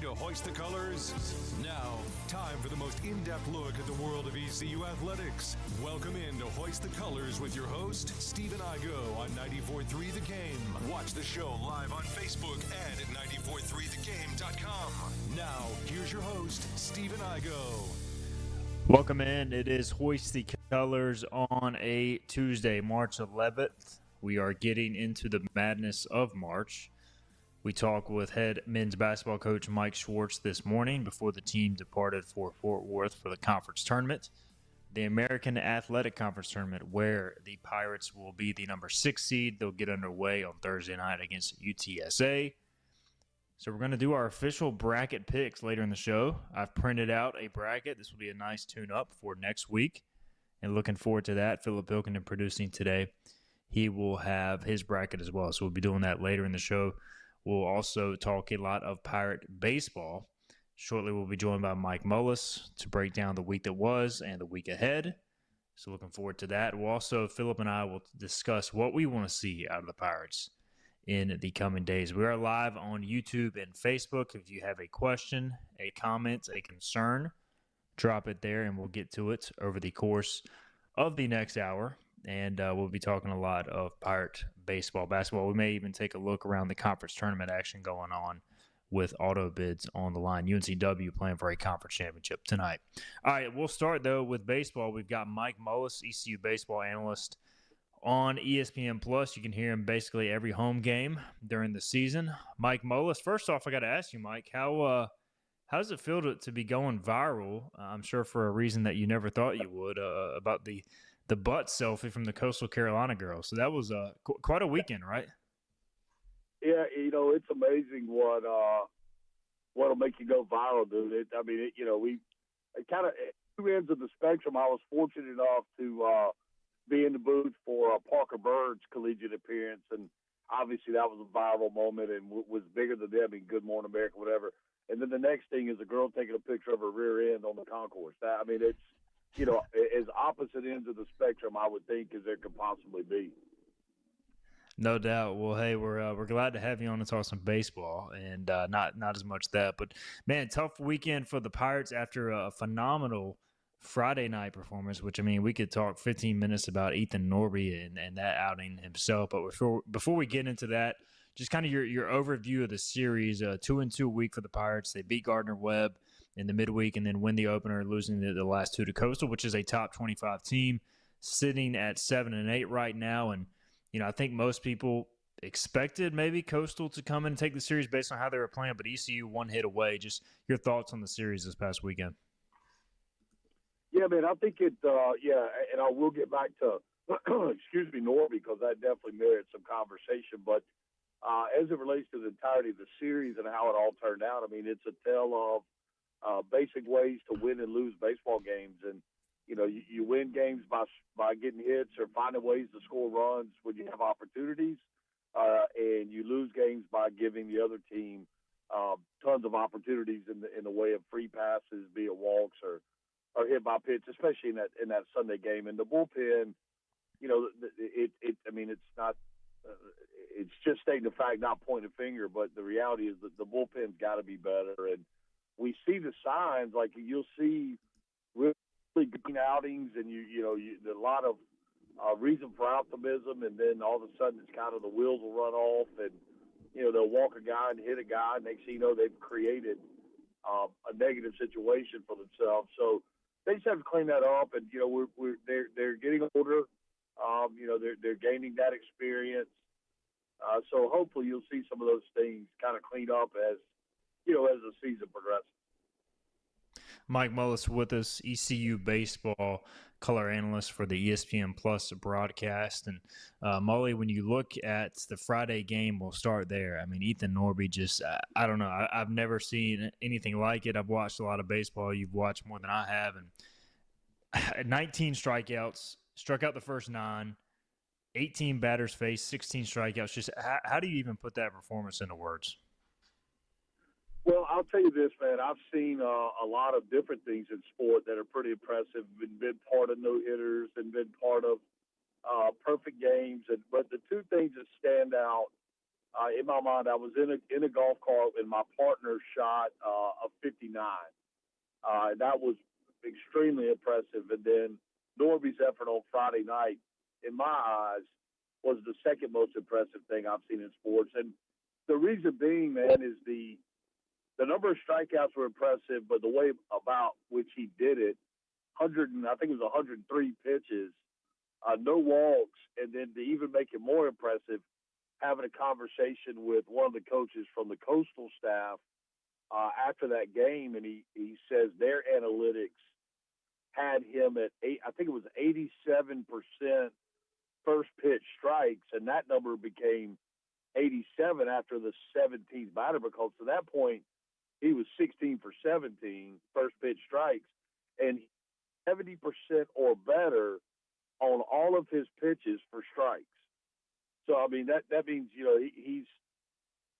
to hoist the colors? Now, time for the most in-depth look at the world of ECU athletics. Welcome in to Hoist the Colors with your host, Stephen Igo on 94.3 The Game. Watch the show live on Facebook and at 943thegame.com. Now, here's your host, Stephen Igo. Welcome in. It is Hoist the Colors on a Tuesday, March 11th. We are getting into the madness of March. We talked with head men's basketball coach Mike Schwartz this morning before the team departed for Fort Worth for the conference tournament, the American Athletic Conference tournament, where the Pirates will be the number 6 seed. They'll get underway on Thursday night against UTSA. So we're going to do our official bracket picks later in the show. I've printed out a bracket. This will be a nice tune-up for next week, and looking forward to that. Philip Bilkinen producing today. He will have his bracket as well, so we'll be doing that later in the show. We'll also talk a lot of Pirate baseball. Shortly, we'll be joined by Mike Mullis to break down the week that was and the week ahead. So looking forward to that. We'll also, Philip and I will discuss what we want to see out of the Pirates in the coming days. We are live on YouTube and Facebook. If you have a question, a comment, a concern, drop it there, and we'll get to it over the course of the next hour. And we'll be talking a lot of Pirate baseball, basketball. We may even take a look around the conference tournament action going on with auto bids on the line. UNCW playing for a conference championship tonight. All right, we'll start, though, with baseball. We've got Mike Mullis, ECU baseball analyst, on ESPN+. You can hear him basically every home game during the season. Mike Mullis, first off, I got to ask you, Mike, how does it feel to be going viral? I'm sure for a reason that you never thought you would, about the butt selfie from the Coastal Carolina girls. So that was quite a weekend, right? Yeah, it's amazing what'll make you go viral, dude. We kind of two ends of the spectrum. I was fortunate enough to be in the booth for Parker Bird's collegiate appearance, and obviously that was a viral moment and was bigger than them in Good Morning America, whatever. And then the next thing is a girl taking a picture of her rear end on the concourse. It's as opposite ends of the spectrum, I would think, as there could possibly be. No doubt. Well, hey, we're glad to have you on to talk some baseball, and not as much that, but man, tough weekend for the Pirates after a phenomenal Friday night performance. Which, I mean, we could talk 15 minutes about Ethan Norby and that outing himself. But before we get into that, just kind of your overview of the series. 2-2 week for the Pirates. They beat Gardner-Webb in the midweek and then win the opener, losing the last two to Coastal, which is a top 25 team, sitting at 7-8 right now. And I think most people expected maybe Coastal to come in and take the series based on how they were playing, but ECU one hit away. Just your thoughts on the series this past weekend. Yeah, man, I think and I will get back to, Norby, because that definitely merits some conversation. But as it relates to the entirety of the series and how it all turned out, I mean, it's a tale of basic ways to win and lose baseball games. And, you win games by getting hits or finding ways to score runs when you have opportunities, and you lose games by giving the other team tons of opportunities in the way of free passes, be it walks or hit by pitch, especially in that Sunday game. And the bullpen, it's not. It's just stating the fact, not pointing a finger, but the reality is that the bullpen's got to be better. And we see the signs, like you'll see really good outings, and there's a lot of reason for optimism, and then all of a sudden it's kind of the wheels will run off, and they'll walk a guy and hit a guy, and next thing you know they've created a negative situation for themselves. So they just have to clean that up, and they're getting older. They're gaining that experience. So hopefully you'll see some of those things kind of clean up as the season progresses. Mike Mullis with us, ECU baseball color analyst for the ESPN Plus broadcast. And Mully, when you look at the Friday game, we'll start there. I mean, Ethan Norby just, I don't know. I've never seen anything like it. I've watched a lot of baseball. You've watched more than I have. And 19 strikeouts, struck out the first 9, 18 batters faced, 16 strikeouts. Just how do you even put that performance into words? Well, I'll tell you this, man. I've seen a lot of different things in sport that are pretty impressive. Been part of no-hitters and been part of perfect games. But the two things that stand out in my mind, I was in a golf cart and my partner shot a 59. That was extremely impressive. And then Norby's effort on Friday night, in my eyes, was the second most impressive thing I've seen in sports. And the reason being, man, is the number of strikeouts were impressive, but the way about which he did it, I think it was 103 pitches, no walks, and then to even make it more impressive, having a conversation with one of the coaches from the Coastal staff after that game, and he says their analytics had him at I think it was 87% first pitch strikes, and that number became 87 after the 17th batter, because to that point he was 16 for 17 first pitch strikes, and 70% or better on all of his pitches for strikes. So I mean that means he's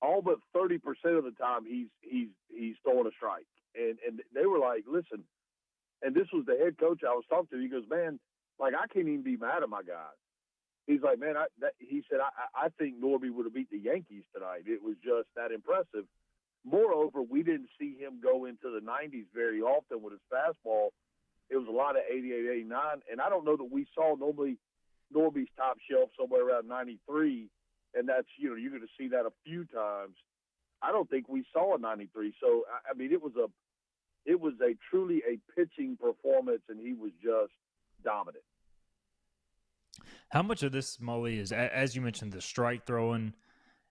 all but 30% of the time he's throwing a strike, and they were like, listen, and this was the head coach I was talking to. He goes, man, like I can't even be mad at my guys. He's like, man, he said I think Norby would have beat the Yankees tonight. It was just that impressive. Moreover, we didn't see him go into the 90s very often with his fastball. It was a lot of 88, 89, and I don't know that we saw Norby's top shelf somewhere around 93, and that's, you're going to see that a few times. I don't think we saw a 93. So, I mean, it was a truly a pitching performance, and he was just dominant. How much of this, Mully, is, as you mentioned, the strike throwing,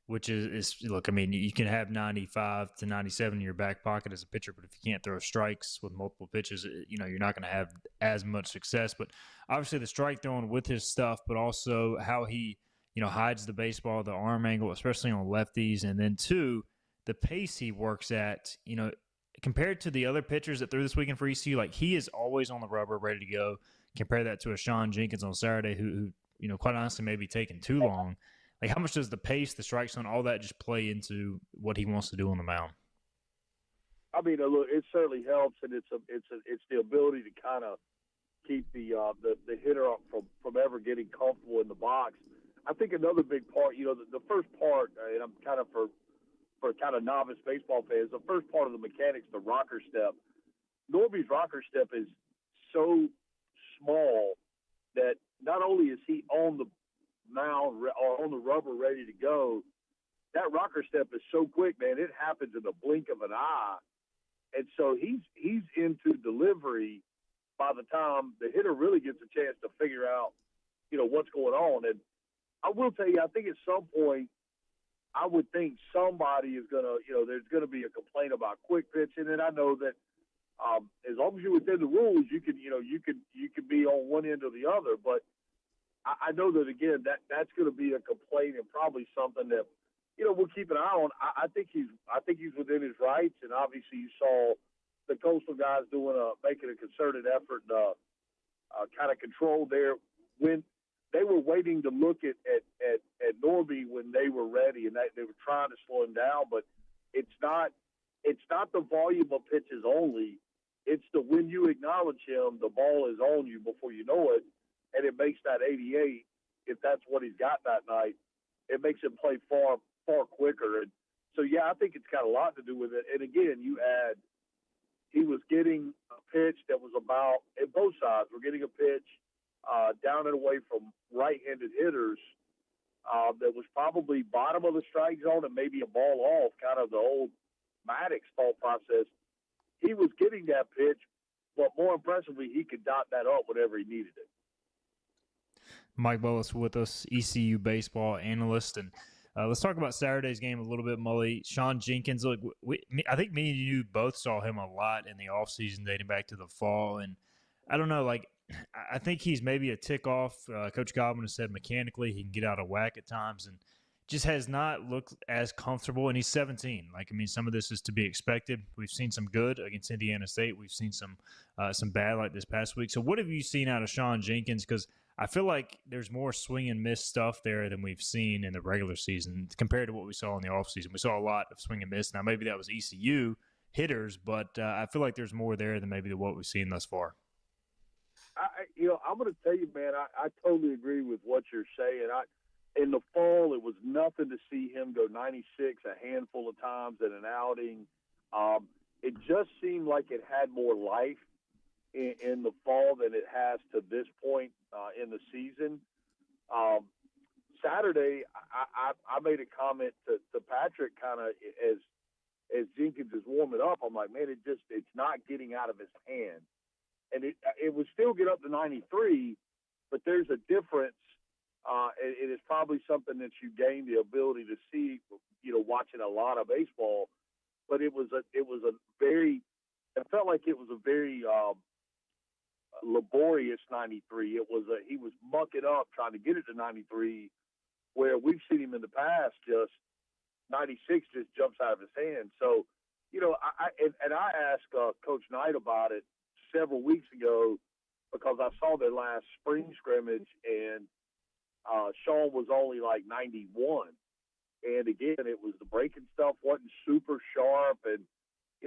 which is look, I mean, you can have 95 to 97 in your back pocket as a pitcher, but if you can't throw strikes with multiple pitches, you're not going to have as much success. But obviously the strike throwing with his stuff, but also how he, hides the baseball, the arm angle, especially on lefties. And then two, the pace he works at, compared to the other pitchers that threw this weekend for ECU, like he is always on the rubber, ready to go. Compare that to a Sean Jenkins on Saturday who quite honestly may be taking too long. Like, how much does the pace, the strike zone, all that just play into what he wants to do on the mound? I mean, look, it certainly helps, and it's the ability to kind of keep the hitter up from ever getting comfortable in the box. I think another big part, the first part, and I'm kind of for kind of novice baseball fans, the first part of the mechanics, the rocker step. Norby's rocker step is so small that not only is he on the mound or on the rubber ready to go, that rocker step is so quick, man, it happens in the blink of an eye. And so he's into delivery by the time the hitter really gets a chance to figure out, what's going on. And I will tell you, I think at some point, I would think somebody is going to, there's going to be a complaint about quick pitching. And I know that as long as you're within the rules, you can be on one end or the other. But I know that, again, that's going to be a complaint and probably something that, we'll keep an eye on. I think he's within his rights, and obviously you saw the Coastal guys making a concerted effort to kind of control there when they were waiting to look at Norby when they were ready, and they were trying to slow him down. But it's not the volume of pitches only. It's when you acknowledge him, the ball is on you before you know it. And it makes that 88, if that's what he's got that night, it makes him play far, far quicker. And so, yeah, I think it's got a lot to do with it. And, again, he was getting a pitch that was about, at both sides, we're getting a pitch down and away from right-handed hitters that was probably bottom of the strike zone and maybe a ball off, kind of the old Maddox thought process. He was getting that pitch, but more impressively, he could dot that up whenever he needed it. Mike Mullis with us, ECU baseball analyst. And let's talk about Saturday's game a little bit, Mully. Sean Jenkins, look, I think me and you both saw him a lot in the offseason dating back to the fall. And I don't know, I think he's maybe a tick off. Coach Godwin has said mechanically he can get out of whack at times and just has not looked as comfortable. And he's 17. Some of this is to be expected. We've seen some good against Indiana State. We've seen some bad like this past week. So what have you seen out of Sean Jenkins? Because I feel like there's more swing and miss stuff there than we've seen in the regular season compared to what we saw in the offseason. We saw a lot of swing and miss. Now, maybe that was ECU hitters, but I feel like there's more there than maybe what we've seen thus far. I'm going to tell you, man, I totally agree with what you're saying. in the fall, it was nothing to see him go 96 a handful of times in an outing. It just seemed like it had more life in the fall than it has to this point in the season. Saturday, I made a comment to Patrick kind of as Jenkins is warming up. I'm like, man, it's not getting out of his hand. And it would still get up to 93, but there's a difference. It is probably something that you gain the ability to see, watching a lot of baseball. But it felt like it was a very laborious 93. He was mucking up trying to get it to 93, where we've seen him in the past just 96 just jumps out of his hand. So, I asked Coach Knight about it several weeks ago because I saw their last spring scrimmage and Sean was only like 91. And again, it was the breaking stuff wasn't super sharp and,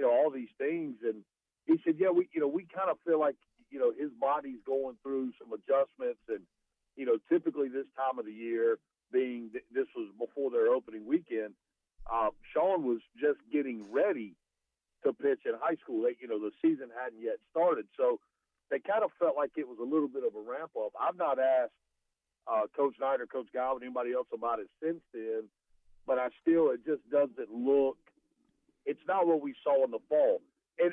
all these things. And he said, yeah, we kind of feel like, his body's going through some adjustments. And, typically this time of the year, being this was before their opening weekend, Sean was just getting ready to pitch in high school. The season hadn't yet started. So they kind of felt like it was a little bit of a ramp up. I've not asked Coach Knight or Coach Galvin, anybody else about it since then, but it just doesn't look, it's not what we saw in the fall. And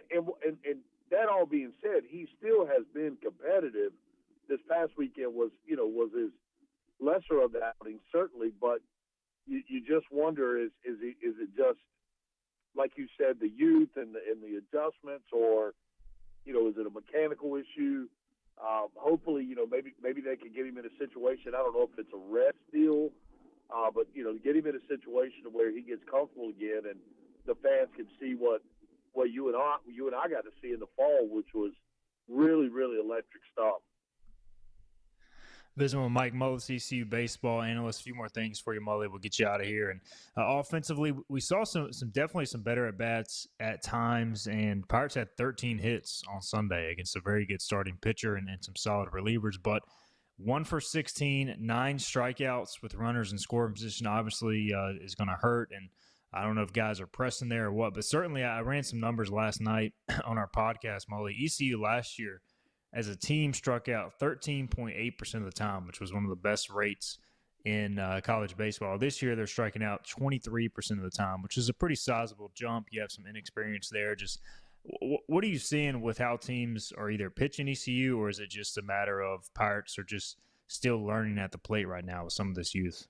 that all being said, he still has been competitive. This past weekend was his lesser of the outing, certainly, but you just wonder, is it just, like you said, the youth and the adjustments, or, is it a mechanical issue? Hopefully, maybe they can get him in a situation. I don't know if it's a rest deal, but get him in a situation where he gets comfortable again, and the fans can see what you and I got to see in the fall, which was really, really electric stuff. Visiting with Mike Mullis, ECU baseball analyst. A few more things for you, Mully. We'll get you out of here. And offensively, we saw some definitely some better at bats at times. And Pirates had 13 hits on Sunday against a very good starting pitcher and some solid relievers. But 1 for 16, 9 strikeouts with runners in scoring position. Obviously, is going to hurt. And I don't know if guys are pressing there or what, but certainly I ran some numbers last night on our podcast, Mully. ECU last year, as a team, struck out 13.8% of the time, which was one of the best rates in college baseball. This year, they're striking out 23% of the time, which is a pretty sizable jump. You have some inexperience there. Just what are you seeing with how teams are either pitching ECU, or is it just a matter of Pirates are just still learning at the plate right now with some of this youth?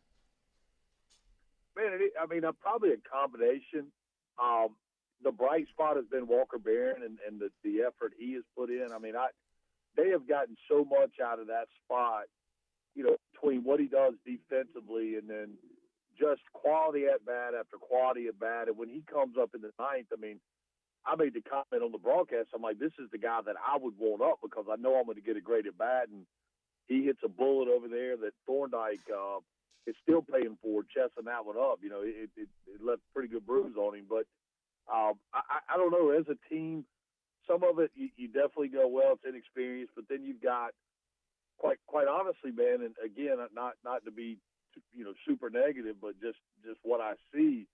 Man, probably a combination. The bright spot has been Walker Barron and the effort he has put in. They have gotten so much out of that spot, between what he does defensively and then just quality at bat after quality at bat. And when he comes up in the ninth, I made the comment on the broadcast. I'm like, this is the guy that I would want up because I know I'm going to get a great at bat. And he hits a bullet over there that Thorndike is still paying for, chesting that one up. It left a pretty good bruise on him. But I don't know, as a team, some of it you definitely go, well, it's inexperienced, but then you've got quite honestly, man, and again, not to be super negative, but just what I see,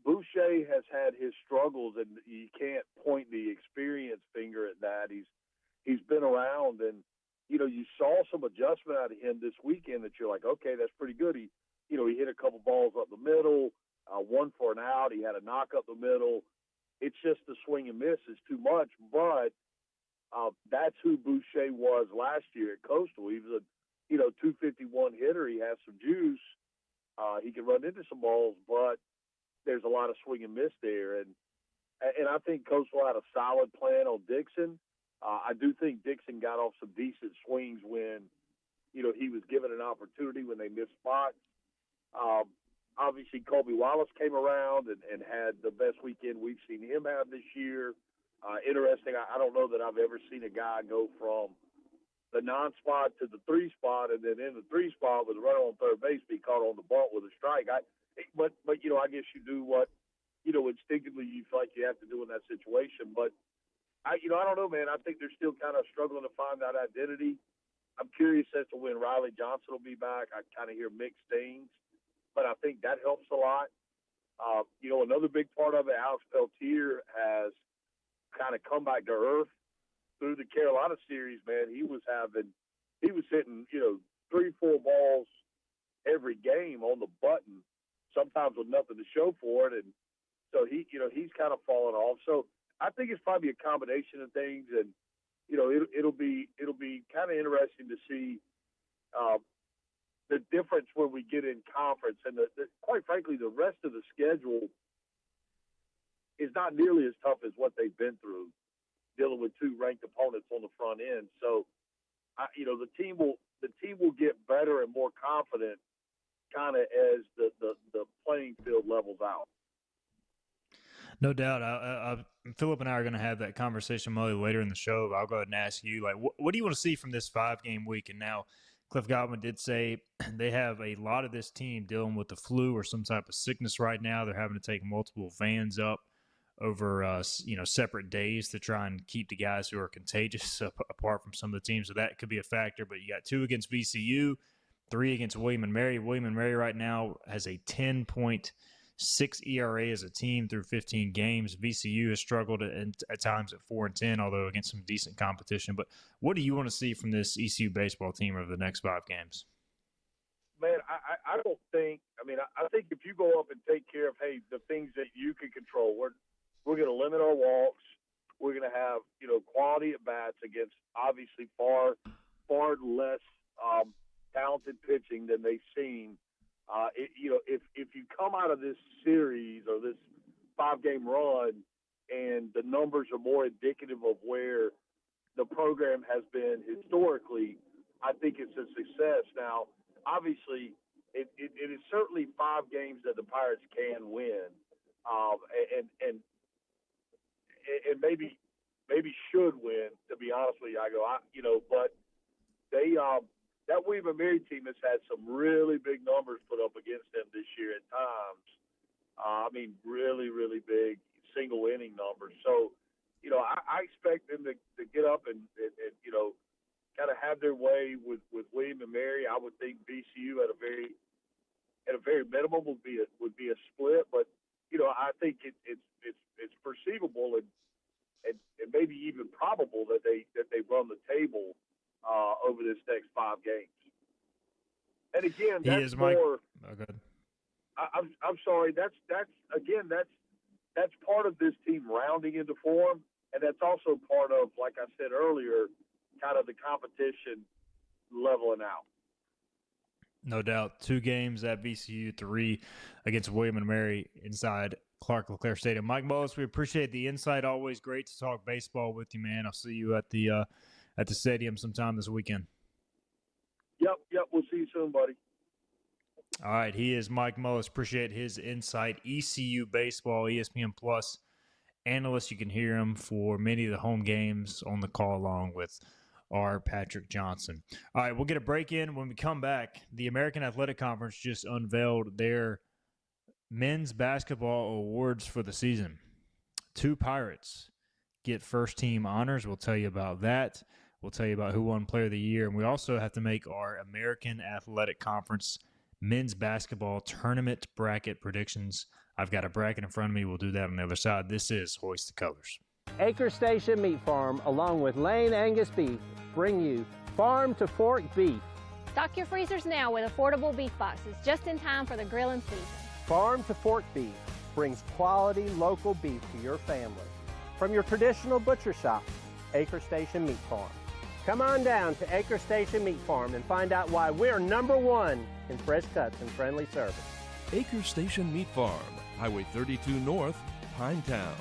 Boucher has had his struggles, and you can't point the experience finger at that. He's been around, and you saw some adjustment out of him this weekend that you're like, okay, that's pretty good. He hit a couple balls up the middle, one for an out. He had a knock up the middle. It's just the swing and miss is too much, but that's who Boucher was last year at Coastal. He was a 251 hitter. He has some juice. He can run into some balls, but there's a lot of swing and miss there. And I think Coastal had a solid plan on Dixon. I do think Dixon got off some decent swings when he was given an opportunity when they missed spots. Obviously, Colby Wallace came around and had the best weekend we've seen him have this year. Interesting, I don't know that I've ever seen a guy go from the non-spot to the 3-spot, and then in the 3-spot with a runner on third base be caught on the bunt with a strike. But I guess you do what instinctively you feel like you have to do in that situation. But I don't know, man. I think they're still kind of struggling to find that identity. I'm curious as to when Riley Johnson will be back. I kind of hear mixed things, but I think that helps a lot. Another big part of it, Alex Peltier has kind of come back to earth through the Carolina series. Man, he was hitting 3-4 balls every game on the button, sometimes with nothing to show for it, and so he's kind of fallen off. So I think it's probably a combination of things, and it'll be kind of interesting to see the difference when we get in conference. And quite frankly, the rest of the schedule is not nearly as tough as what they've been through, dealing with two ranked opponents on the front end. So, the team will get better and more confident kind of as the playing field levels out. No doubt. Philip and I are going to have that conversation later in the show. I'll go ahead and ask you, what do you want to see from this 5-game week? And now Cliff Godwin did say they have a lot of this team dealing with the flu or some type of sickness right now. They're having to take multiple vans up over separate days to try and keep the guys who are contagious apart from some of the teams. So that could be a factor. But you got 2 against VCU, 3 against William & Mary. William & Mary right now has a 10.6 ERA as a team through 15 games. VCU has struggled at times at 4-10, although against some decent competition. But what do you want to see from this ECU baseball team over the next 5 games? Man, I don't think – I think if you go up and take care of, the things that you can control, we're going to limit our walks. We're going to have, quality at-bats against obviously far less talented pitching than they've seen. If you come out of this series or this 5-game run and the numbers are more indicative of where the program has been historically, I think it's a success. Now, obviously, it is certainly 5 games that the Pirates can win, and maybe should win. To be honest with you, but they that William & Mary team has had some really big numbers put up against them this year at times. Really, really big single inning numbers. So, I expect them to get up and kind of have their way with William & Mary. I would think VCU at a very minimum would be a split, but I think it's perceivable and maybe even probable that they run the table over this next 5 games. And again, that's more. Oh, good. I'm sorry. That's part of this team rounding into form, and that's also part of, like I said earlier, kind of the competition leveling out. No doubt. 2 games at VCU, 3 against William & Mary inside Clark LeClaire Stadium. Mike Mullis, we appreciate the insight. Always great to talk baseball with you, man. I'll see you at the stadium sometime this weekend. Yep. We'll see you soon, buddy. All right. He is Mike Mullis. Appreciate his insight. ECU baseball, ESPN Plus analyst. You can hear him for many of the home games on the call along with our Patrick Johnson. All right. We'll get a break in. When we come back, the American Athletic Conference just unveiled their men's basketball awards for the season. 2 Pirates get first team honors. We'll tell you about that. We'll tell you about who won Player of the Year. And we also have to make our American Athletic Conference men's basketball tournament bracket predictions. I've got a bracket in front of me. We'll do that on the other side. This is Hoist the Colors. Acre Station Meat Farm, along with Lane Angus Beef, bring you Farm to Fork Beef. Stock your freezers now with affordable beef boxes, just in time for the grilling season. Farm to Fork Beef brings quality local beef to your family. From your traditional butcher shop, Acre Station Meat Farm. Come on down to Acre Station Meat Farm and find out why we're #1 in fresh cuts and friendly service. Acre Station Meat Farm, Highway 32 North, Pinetown.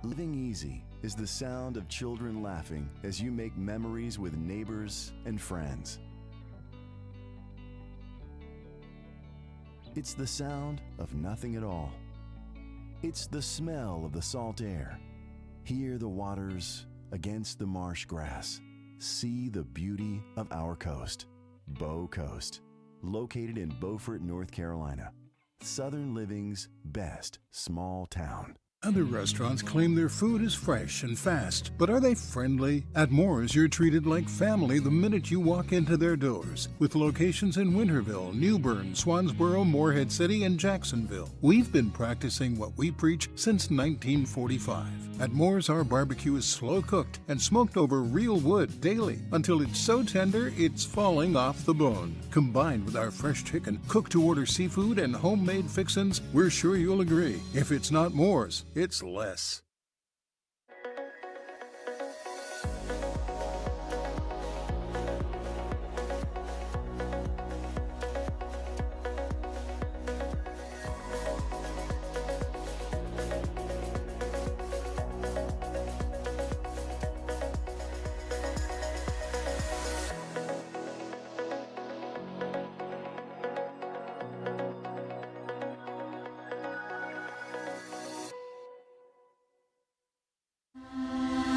Living easy is the sound of children laughing as you make memories with neighbors and friends. It's the sound of nothing at all. It's the smell of the salt air. Hear the waters against the marsh grass. See the beauty of our coast. Bow Coast, located in Beaufort, North Carolina. Southern Living's best small town. Other restaurants claim their food is fresh and fast, but are they friendly? At Moore's, you're treated like family the minute you walk into their doors. With locations in Winterville, New Bern, Swansboro, Morehead City, and Jacksonville. We've been practicing what we preach since 1945. At Moore's, our barbecue is slow cooked and smoked over real wood daily until it's so tender it's falling off the bone. Combined with our fresh chicken, cooked to order seafood, and homemade fixins, we're sure you'll agree. If it's not Moore's, it's less.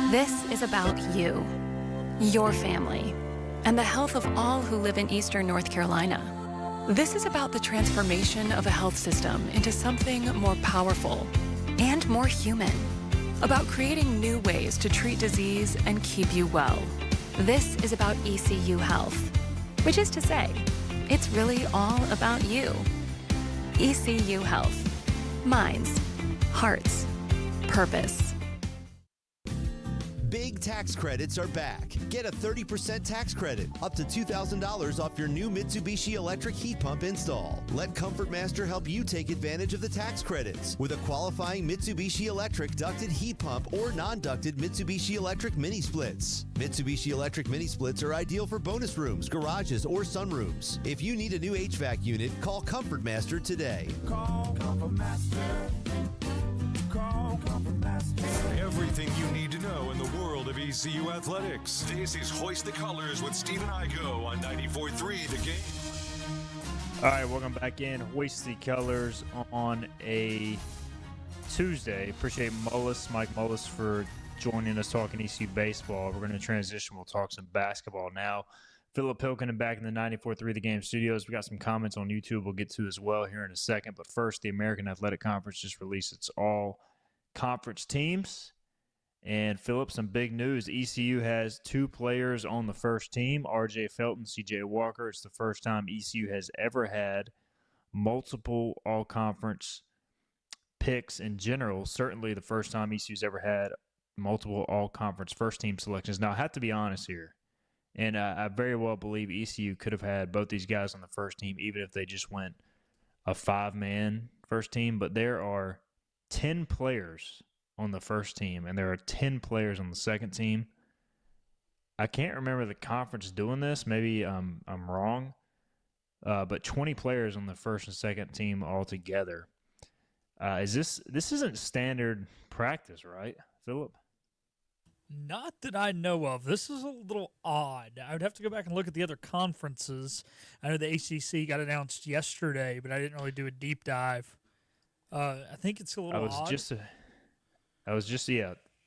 This is about you, your family, and the health of all who live in Eastern North Carolina. This is about the transformation of a health system into something more powerful and more human, about creating new ways to treat disease and keep you well. This is about ECU Health, which is to say, it's really all about you. ECU Health. Minds, hearts, purpose. Big tax credits are back. Get a 30% tax credit, up to $2,000 off your new Mitsubishi electric heat pump install. Let Comfort Master help you take advantage of the tax credits with a qualifying Mitsubishi electric ducted heat pump or non-ducted Mitsubishi electric mini splits. Mitsubishi electric mini splits are ideal for bonus rooms, garages, or sunrooms. If you need a new HVAC unit, call Comfort Master today. Call Comfort Master. Call Comfort Master. Everything you need to know in the world of ECU athletics. This is Hoist the Colors with Stephen Igo on 94.3 The Game. All right, welcome back in. Hoist the Colors on a Tuesday. Appreciate Mike Mullis, for joining us talking ECU baseball. We're going to transition. We'll talk some basketball now. Philip Pilkinen back in the 94.3 The Game studios. We got some comments on YouTube we'll get to as well here in a second. But first, the American Athletic Conference just released its all-conference teams. And, Philip, some big news. ECU has 2 players on the first team, R.J. Felton, C.J. Walker. It's the first time ECU has ever had multiple all-conference picks in general. Certainly the first time ECU's ever had multiple all-conference first-team selections. Now, I have to be honest here. And I very well believe ECU could have had both these guys on the first team, even if they just went a 5-man first team. But there are 10 players on the first team, and there are 10 players on the second team. I can't remember the conference doing this. Maybe I'm wrong. But 20 players on the first and second team altogether. This isn't standard practice, right, Philip? Not that I know of. This is a little odd. I would have to go back and look at the other conferences. I know the ACC got announced yesterday, but I didn't really do a deep dive. I think it's a little odd. I was just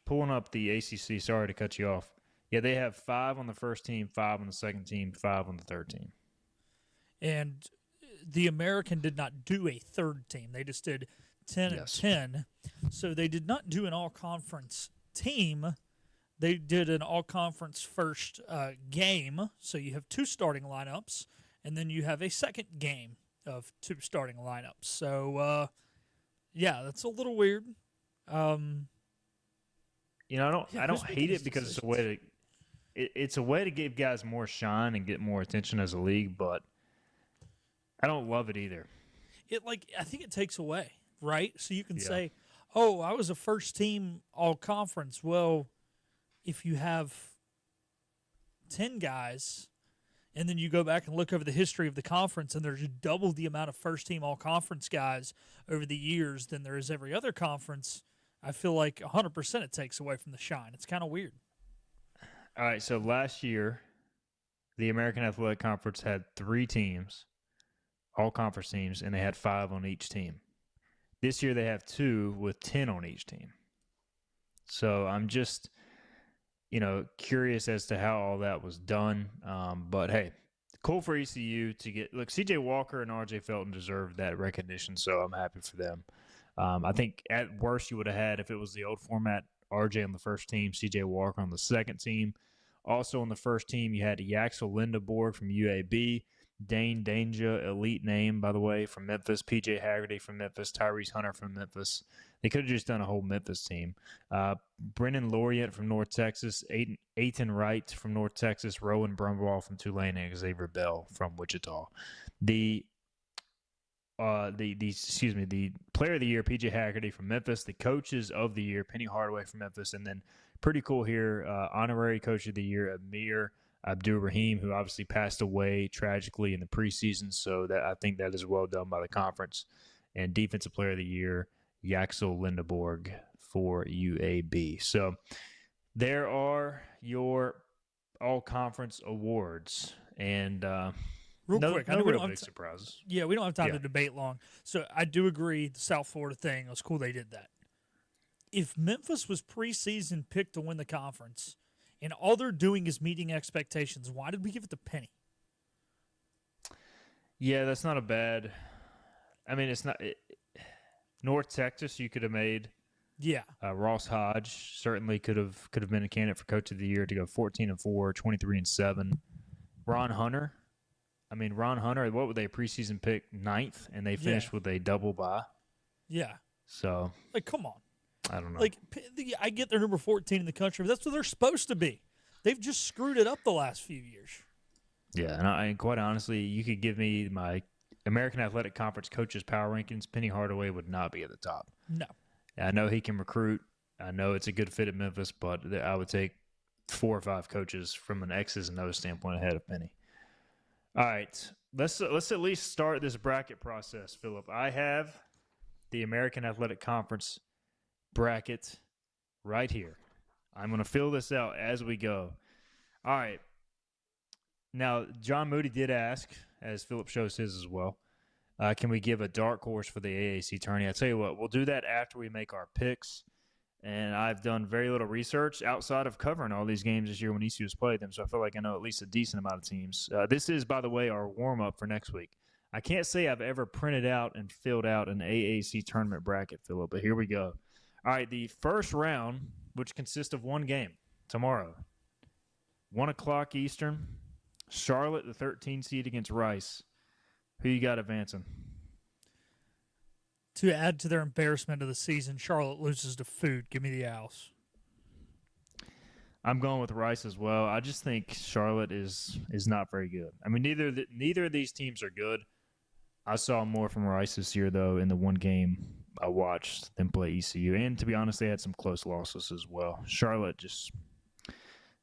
pulling up the ACC. Sorry to cut you off. Yeah, they have 5 on the first team, 5 on the second team, 5 on the third team. And the American did not do a third team. They just did 10 and 10. So they did not do an all-conference team. They did an all-conference first game, so you have 2 starting lineups, and then you have a second game of 2 starting lineups. So, that's a little weird. I don't hate it because it's a way to give guys more shine and get more attention as a league, but I don't love it either. I think it takes away, right? So you can say, "Oh, I was a first team all-conference." Well, if you have 10 guys and then you go back and look over the history of the conference and there's double the amount of first-team all-conference guys over the years than there is every other conference, I feel like 100% it takes away from the shine. It's kind of weird. All right, so last year, the American Athletic Conference had 3 teams, all-conference teams, and they had 5 on each team. This year they have 2 with 10 on each team. So I'm just curious as to how all that was done. But, hey, cool for ECU to get – look, C.J. Walker and R.J. Felton deserve that recognition, so I'm happy for them. I think at worst you would have had, if it was the old format, RJ on the first team, CJ Walker on the second team. Also on the first team, you had Yaxel Lindeborg from UAB, Dane Danger, elite name, by the way, from Memphis, PJ Haggerty from Memphis, Tyrese Hunter from Memphis. They could have just done a whole Memphis team. Brennan Lorient from North Texas, Aiton Wright from North Texas, Rowan Brumbaugh from Tulane, and Xavier Bell from Wichita. The player of the year, PJ Haggerty from Memphis. The coaches of the year, Penny Hardaway from Memphis. And then pretty cool here, honorary coach of the year, Amir Abdur-Rahim, who obviously passed away tragically in the preseason. So that I think that is well done by the conference. And defensive player of the year, Yaxel Lindeborg for UAB. So there are your all-conference awards. And Real quick, I know we don't have surprises. Yeah, we don't have time to debate long. So I do agree the South Florida thing, it was cool they did that. If Memphis was preseason picked to win the conference and all they're doing is meeting expectations, why did we give it to Penny? Yeah, that's not a bad – I mean, it's not North Texas you could have made. Yeah. Ross Hodge certainly could have been a candidate for Coach of the Year to go 14-4, 23-7. Ron Hunter. I mean, Ron Hunter, what were they, preseason pick 9th, and they finished with a double bye? Yeah. So. Like, come on. I don't know. Like, I get they're number 14 in the country, but that's what they're supposed to be. They've just screwed it up the last few years. Yeah, and quite honestly, you could give me my American Athletic Conference coaches power rankings. Penny Hardaway would not be at the top. No. I know he can recruit. I know it's a good fit at Memphis, but I would take 4 or 5 coaches from an X's and O's standpoint ahead of Penny. All right, let's at least start this bracket process, Philip. I have the American Athletic Conference bracket right here. I'm going to fill this out as we go. All right. Now, John Moody did ask, as Philip shows his as well, can we give a dark horse for the AAC tourney? I tell you what, we'll do that after we make our picks. And I've done very little research outside of covering all these games this year when ECU has played them, so I feel like I know at least a decent amount of teams. This is, by the way, our warm-up for next week. I can't say I've ever printed out and filled out an AAC tournament bracket, Philip, but here we go. All right, the first round, which consists of one game tomorrow, 1 o'clock Eastern, Charlotte, the 13 seed against Rice. Who you got advancing? To add to their embarrassment of the season, Charlotte loses to Food. Give me the Owls. I'm going with Rice as well. I just think Charlotte is not very good. I mean, neither of these teams are good. I saw more from Rice this year, though, in the one game I watched them play ECU. And to be honest, they had some close losses as well. Charlotte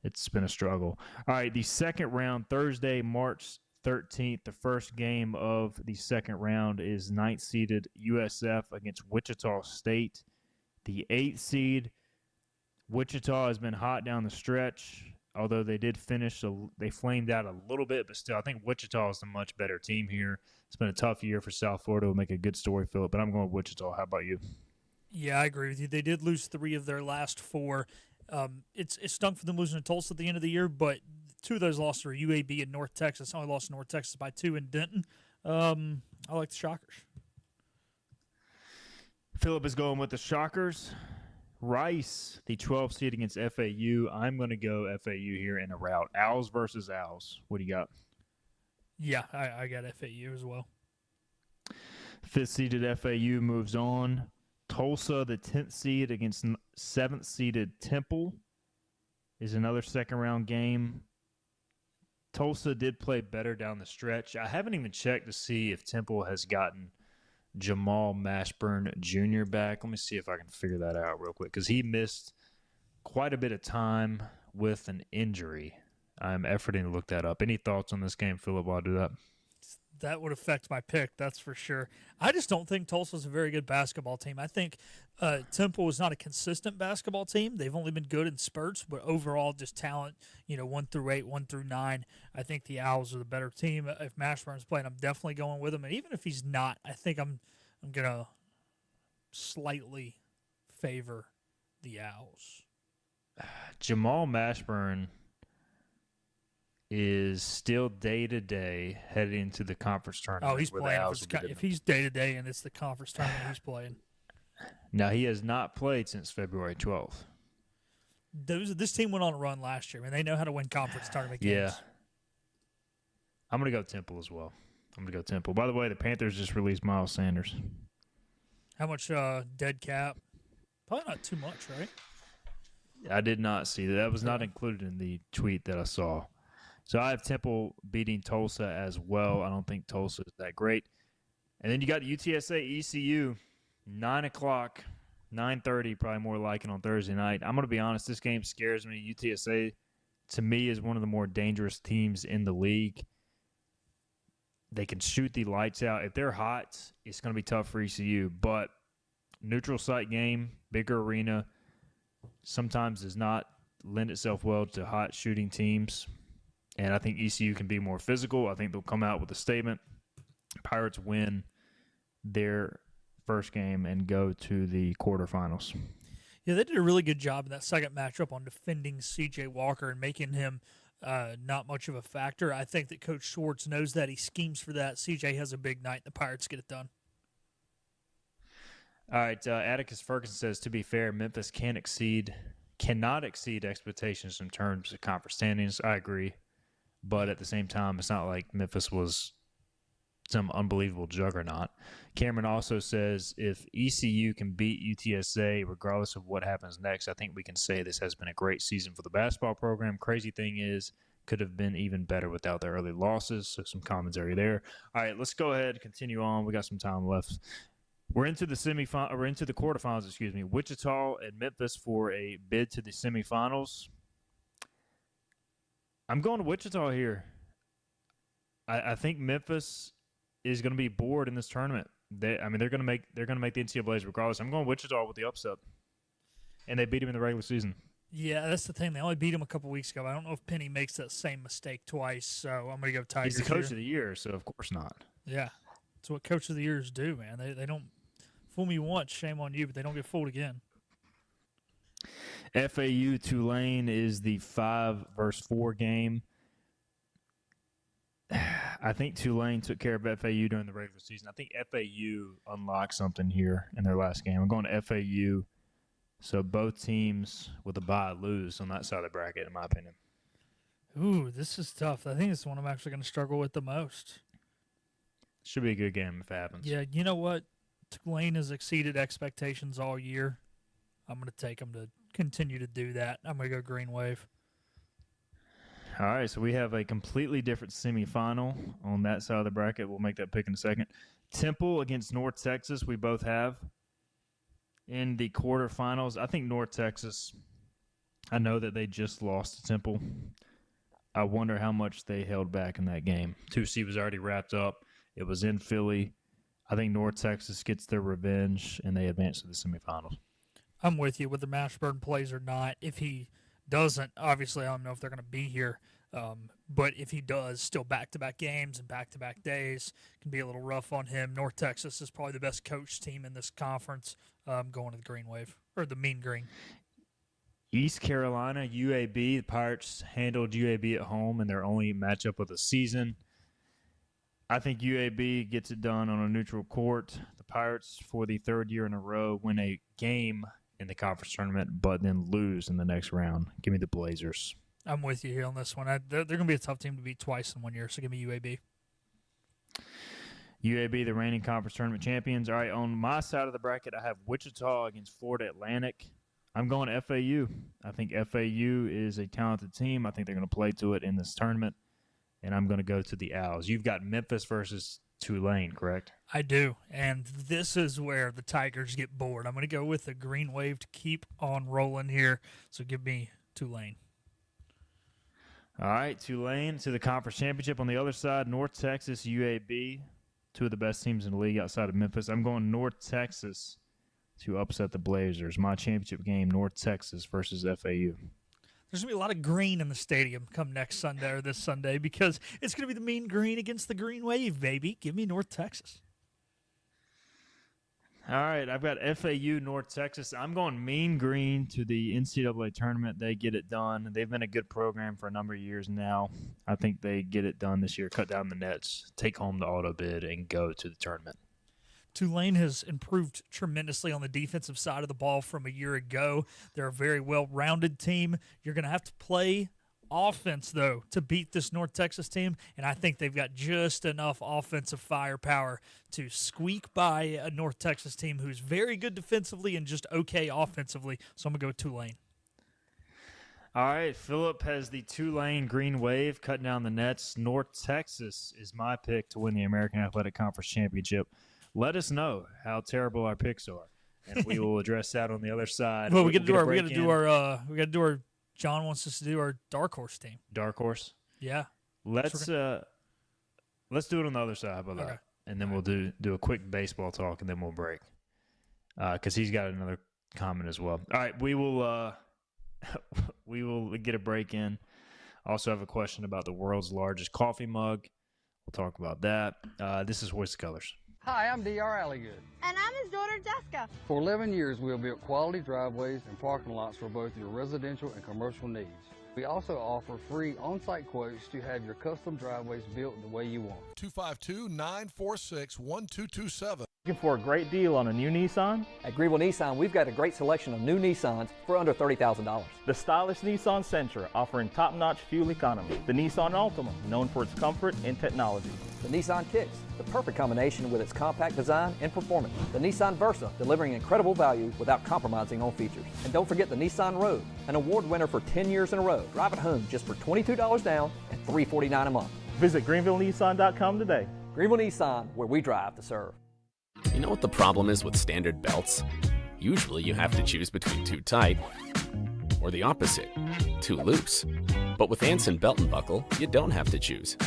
it's been a struggle. All right, the second round, Thursday, March 13th, the first game of the second round is 9th-seeded USF against Wichita State. The 8th seed, Wichita has been hot down the stretch, although they did finish. They flamed out a little bit, but still, I think Wichita is the much better team here. It's been a tough year for South Florida. It'll make a good story, Philip, but I'm going with Wichita. How about you? Yeah, I agree with you. They did lose 3 of their last 4. It stunk for them losing to Tulsa at the end of the year, but 2 of those losses are UAB and North Texas. I only lost to North Texas by 2 in Denton. I like the Shockers. Philip is going with the Shockers. Rice, the 12th seed against FAU. I'm going to go FAU here in a rout. Owls versus Owls. What do you got? Yeah, I got FAU as well. 5th-seeded FAU moves on. Tulsa, the 10th seed against 7th-seeded Temple, is another second-round game. Tulsa did play better down the stretch. I haven't even checked to see if Temple has gotten Jamal Mashburn Jr. back. Let me see if I can figure that out real quick, because he missed quite a bit of time with an injury. I'm efforting to look that up. Any thoughts on this game, Philip, while I do that? That would affect my pick, that's for sure. I just don't think Tulsa's a very good basketball team. I think Temple is not a consistent basketball team. They've only been good in spurts, but overall just talent, 1 through 8, 1 through 9. I think the Owls are the better team. If Mashburn's playing, I'm definitely going with him. And even if he's not, I think I'm going to slightly favor the Owls. Jamal Mashburn is still day-to-day heading into the conference tournament. Oh, he's playing. If he's day-to-day and it's the conference tournament, he's playing. Now, he has not played since February 12th. This team went on a run last year, and they know how to win conference tournament games. Yeah. I'm going to go Temple as well. I'm going to go Temple. By the way, the Panthers just released Miles Sanders. How much dead cap? Probably not too much, right? I did not see that. That was not included in the tweet that I saw. So I have Temple beating Tulsa as well. I don't think Tulsa is that great. And then you got UTSA ECU, 9 o'clock, 9:30, probably more like it on Thursday night. I'm going to be honest, this game scares me. UTSA, to me, is one of the more dangerous teams in the league. They can shoot the lights out. If they're hot, it's going to be tough for ECU. But neutral site game, bigger arena, sometimes does not lend itself well to hot shooting teams. And I think ECU can be more physical. I think they'll come out with a statement. Pirates win their first game and go to the quarterfinals. Yeah, they did a really good job in that second matchup on defending C.J. Walker and making him not much of a factor. I think that Coach Schwartz knows that. He schemes for that. C.J. has a big night, and the Pirates get it done. All right, Atticus Ferguson says, to be fair, Memphis cannot exceed expectations in terms of conference standings. I agree. But at the same time, it's not like Memphis was some unbelievable juggernaut. Cameron also says, if ECU can beat UTSA, regardless of what happens next, I think we can say this has been a great season for the basketball program. Crazy thing is, could have been even better without their early losses. So some commentary there. All right, let's go ahead and continue on. We got some time left. We're into the quarterfinals, Wichita and Memphis for a bid to the semifinals. I'm going to Wichita here. I think Memphis is going to be bored in this tournament. They're going to make the NCAAs regardless. I'm going Wichita with the upset, and they beat him in the regular season. Yeah, that's the thing. They only beat him a couple weeks ago. I don't know if Penny makes that same mistake twice, so I'm going to go Tigers. He's the coach of the year, so of course not. Yeah, that's what coach of the years do, man. They don't fool me once, shame on you, but they don't get fooled again. FAU Tulane is the 5-4 game. I think Tulane took care of FAU during the regular season. I think FAU unlocked something here in their last game. I'm going to FAU. So both teams with a bye lose on that side of the bracket, in my opinion. Ooh, this is tough. I think it's the one I'm actually going to struggle with the most. Should be a good game if it happens. Yeah, you know what? Tulane has exceeded expectations all year. I'm going to take them to continue to do that. I'm going to go Green Wave. All right, so we have a completely different semifinal on that side of the bracket. We'll make that pick in a second. Temple against North Texas, we both have. In the quarterfinals, I think North Texas, I know that they just lost to Temple. I wonder how much they held back in that game. 2C was already wrapped up. It was in Philly. I think North Texas gets their revenge, and they advance to the semifinals. I'm with you, whether Mashburn plays or not. If he doesn't, obviously I don't know if they're going to be here. But if he does, still back-to-back games and back-to-back days can be a little rough on him. North Texas is probably the best coached team in this conference. Going to the Green Wave, or the Mean Green. East Carolina, UAB. The Pirates handled UAB at home in their only matchup of the season. I think UAB gets it done on a neutral court. The Pirates, for the third year in a row, win a game in the conference tournament, but then lose in the next round. Give me the Blazers. I'm with you here on this one. They're going to be a tough team to beat twice in 1 year, so give me UAB. UAB, the reigning conference tournament champions. All right, on my side of the bracket, I have Wichita against Florida Atlantic. I'm going FAU. I think FAU is a talented team. I think they're going to play to it in this tournament, and I'm going to go to the Owls. You've got Memphis versus Tulane, correct? I do, and this is where the Tigers get bored. I'm going to go with the Green Wave to keep on rolling here, so give me Tulane. All right, Tulane to the conference championship. On the other side, North Texas, UAB, two of the best teams in the league outside of Memphis. I'm going North Texas to upset the Blazers. My championship game, North Texas versus FAU. There's going to be a lot of green in the stadium come next Sunday or this Sunday because it's going to be the Mean Green against the Green Wave, baby. Give me North Texas. All right, I've got FAU, North Texas. I'm going Mean Green to the NCAA tournament. They get it done. They've been a good program for a number of years now. I think they get it done this year, cut down the nets, take home the auto bid, and go to the tournament. Tulane has improved tremendously on the defensive side of the ball from a year ago. They're a very well-rounded team. You're going to have to play offense, though, to beat this North Texas team, and I think they've got just enough offensive firepower to squeak by a North Texas team who's very good defensively and just okay offensively. So I'm going to go with Tulane. All right, Philip has the Tulane Green Wave cutting down the nets. North Texas is my pick to win the American Athletic Conference Championship. Let us know how terrible our picks are, and we will address that on the other side. Well, we got to do our John wants us to do our dark horse team. Dark horse. Yeah. Let's do it on the other side. How about that? And then we'll do a quick baseball talk, and then we'll break. Because he's got another comment as well. All right, we will get a break in. Also have a question about the world's largest coffee mug. We'll talk about that. This is Hoist the Colors. Hi, I'm D.R. Alligood. And I'm his daughter, Jessica. For 11 years, we have built quality driveways and parking lots for both your residential and commercial needs. We also offer free on-site quotes to have your custom driveways built the way you want. 252-946-1227. Looking for a great deal on a new Nissan? At Greenville Nissan, we've got a great selection of new Nissans for under $30,000. The stylish Nissan Sentra, offering top-notch fuel economy. The Nissan Altima, known for its comfort and technology. The Nissan Kicks, the perfect combination with its compact design and performance. The Nissan Versa, delivering incredible value without compromising on features. And don't forget the Nissan Rogue, an award winner for 10 years in a row. Drive it home just for $22 down and $349 a month. Visit GreenvilleNissan.com today. Greenville Nissan, where we drive to serve. You know what the problem is with standard belts? Usually you have to choose between too tight or the opposite, too loose. But with Anson Belt and Buckle, you don't have to choose.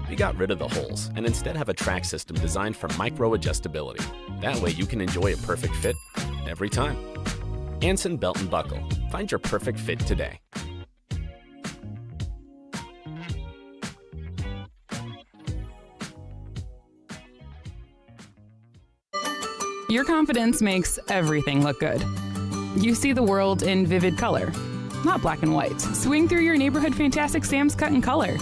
We got rid of the holes and instead have a track system designed for micro adjustability. That way you can enjoy a perfect fit every time. Anson Belt and Buckle. Find your perfect fit today. Your confidence makes everything look good. You see the world in vivid color, not black and white. Swing through your neighborhood Fantastic Sam's cut in color.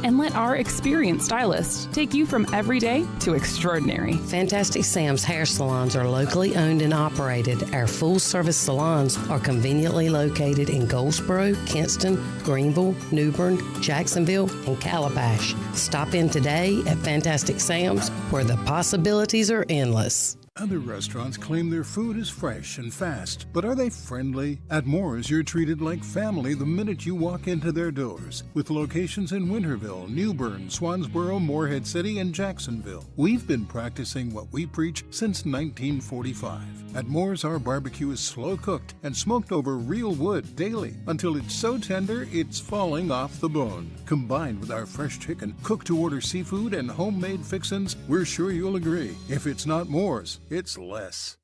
And let our experienced stylists take you from everyday to extraordinary. Fantastic Sam's hair salons are locally owned and operated. Our full-service salons are conveniently located in Goldsboro, Kinston, Greenville, New Bern, Jacksonville, and Calabash. Stop in today at Fantastic Sam's, where the possibilities are endless. Other restaurants claim their food is fresh and fast, but are they friendly? At Moore's, you're treated like family the minute you walk into their doors. With locations in Winterville, New Bern, Swansboro, Morehead City, and Jacksonville. We've been practicing what we preach since 1945. At Moore's, our barbecue is slow cooked and smoked over real wood daily until it's so tender it's falling off the bone. Combined with our fresh chicken, cooked to order seafood, and homemade fixins, we're sure you'll agree. If it's not Moore's, it's less.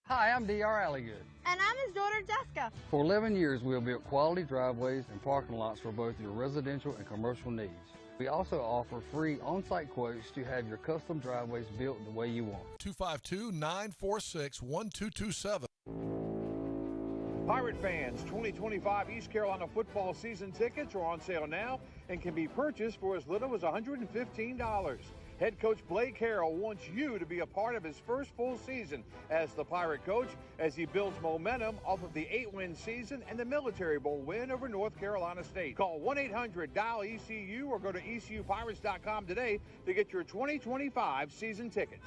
Hi, I'm D.R. Alligood. And I'm his daughter, Jessica. For 11 years, we have built quality driveways and parking lots for both your residential and commercial needs. We also offer free on-site quotes to have your custom driveways built the way you want. 252-946-1227. Pirate fans, 2025 East Carolina football season tickets are on sale now and can be purchased for as little as $115. Head coach Blake Harrell wants you to be a part of his first full season as the Pirate coach as he builds momentum off of the 8-win season and the Military Bowl win over North Carolina State. Call 1-800-DIAL-ECU or go to ECUPirates.com today to get your 2025 season tickets.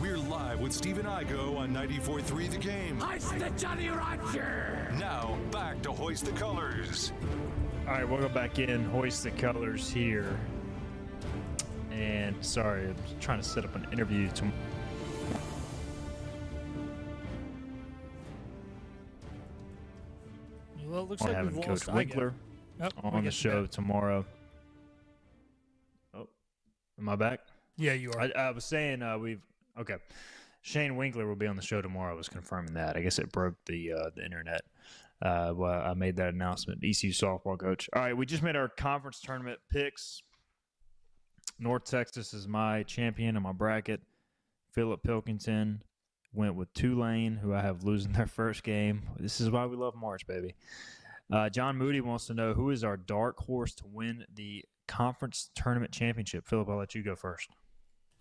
We're live with Stephen Igo on 94.3 The Game. Hoist the Johnny Roger! Now, back to Hoist the Colors. All right, welcome back in. Hoist the Colors here. And sorry, I'm trying to set up an interview tomorrow. Well, it looks like we've Coach lost Winkler on the show tomorrow. Oh, am I back? Yeah, you are. I was saying okay. Shane Winkler will be on the show tomorrow. I was confirming that. I guess it broke the internet. Well, I made that announcement. ECU softball coach. All right, we just made our conference tournament picks. North Texas is my champion in my bracket. Philip Pilkington went with Tulane, who I have losing their first game. This is why we love March, baby. John Moody wants to know who is our dark horse to win the conference tournament championship. Philip, I'll let you go first.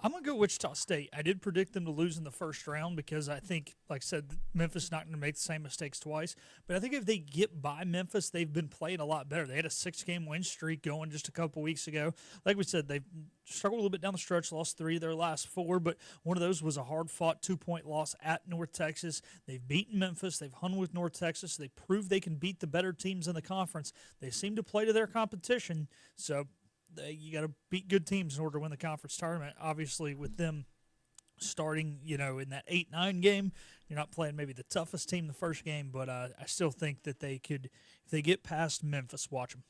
I'm going to go Wichita State. I did predict them to lose in the first round because I think, like I said, Memphis is not going to make the same mistakes twice. But I think if they get by Memphis, they've been playing a lot better. They had a 6-game win streak going just a couple weeks ago. Like we said, they've struggled a little bit down the stretch, lost 3 of their last 4, but one of those was a hard-fought 2-point loss at North Texas. They've beaten Memphis. They've hung with North Texas. They proved they can beat the better teams in the conference. They seem to play to their competition, so you got to beat good teams in order to win the conference tournament. Obviously, with them starting, in that 8-9 game, you're not playing maybe the toughest team the first game, but I still think that they could, if they get past Memphis, watch them.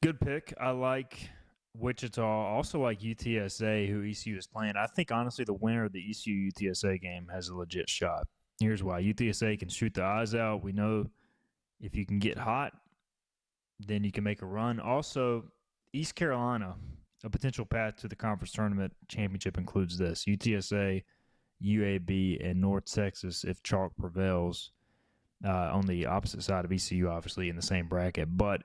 Good pick. I like Wichita. Also like UTSA, who ECU is playing. I think, honestly, the winner of the ECU-UTSA game has a legit shot. Here's why. UTSA can shoot the eyes out. We know if you can get hot, then you can make a run. Also, East Carolina, a potential path to the conference tournament championship includes this: UTSA, UAB, and North Texas if chalk prevails on the opposite side of ECU, obviously, in the same bracket. But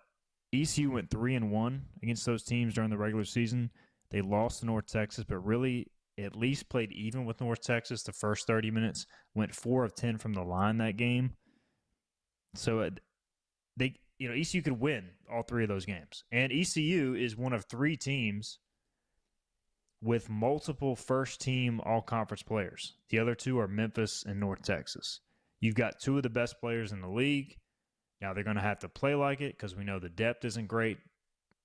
ECU went 3-1 against those teams during the regular season. They lost to North Texas, but really at least played even with North Texas the first 30 minutes, went 4 of 10 from the line that game. So ECU could win all 3 of those games. And ECU is one of 3 teams with multiple first-team all-conference players. The other 2 are Memphis and North Texas. You've got 2 of the best players in the league. Now they're going to have to play like it because we know the depth isn't great.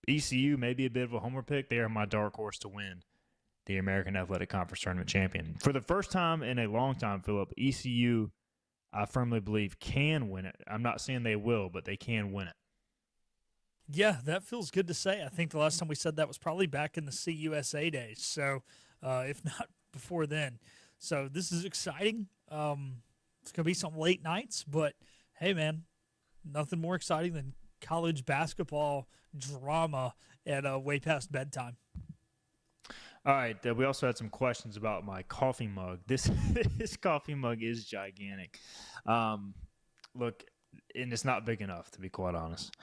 ECU may be a bit of a homer pick. They are my dark horse to win the American Athletic Conference Tournament champion. For the first time in a long time, Philip, ECU, I firmly believe, can win it. I'm not saying they will, but they can win it. Yeah, that feels good to say. I think the last time we said that was probably back in the CUSA days, so if not before then. So this is exciting. It's going to be some late nights, but hey, man, nothing more exciting than college basketball drama at way past bedtime. All right, we also had some questions about my coffee mug. This coffee mug is gigantic. Look, and it's not big enough, to be quite honest.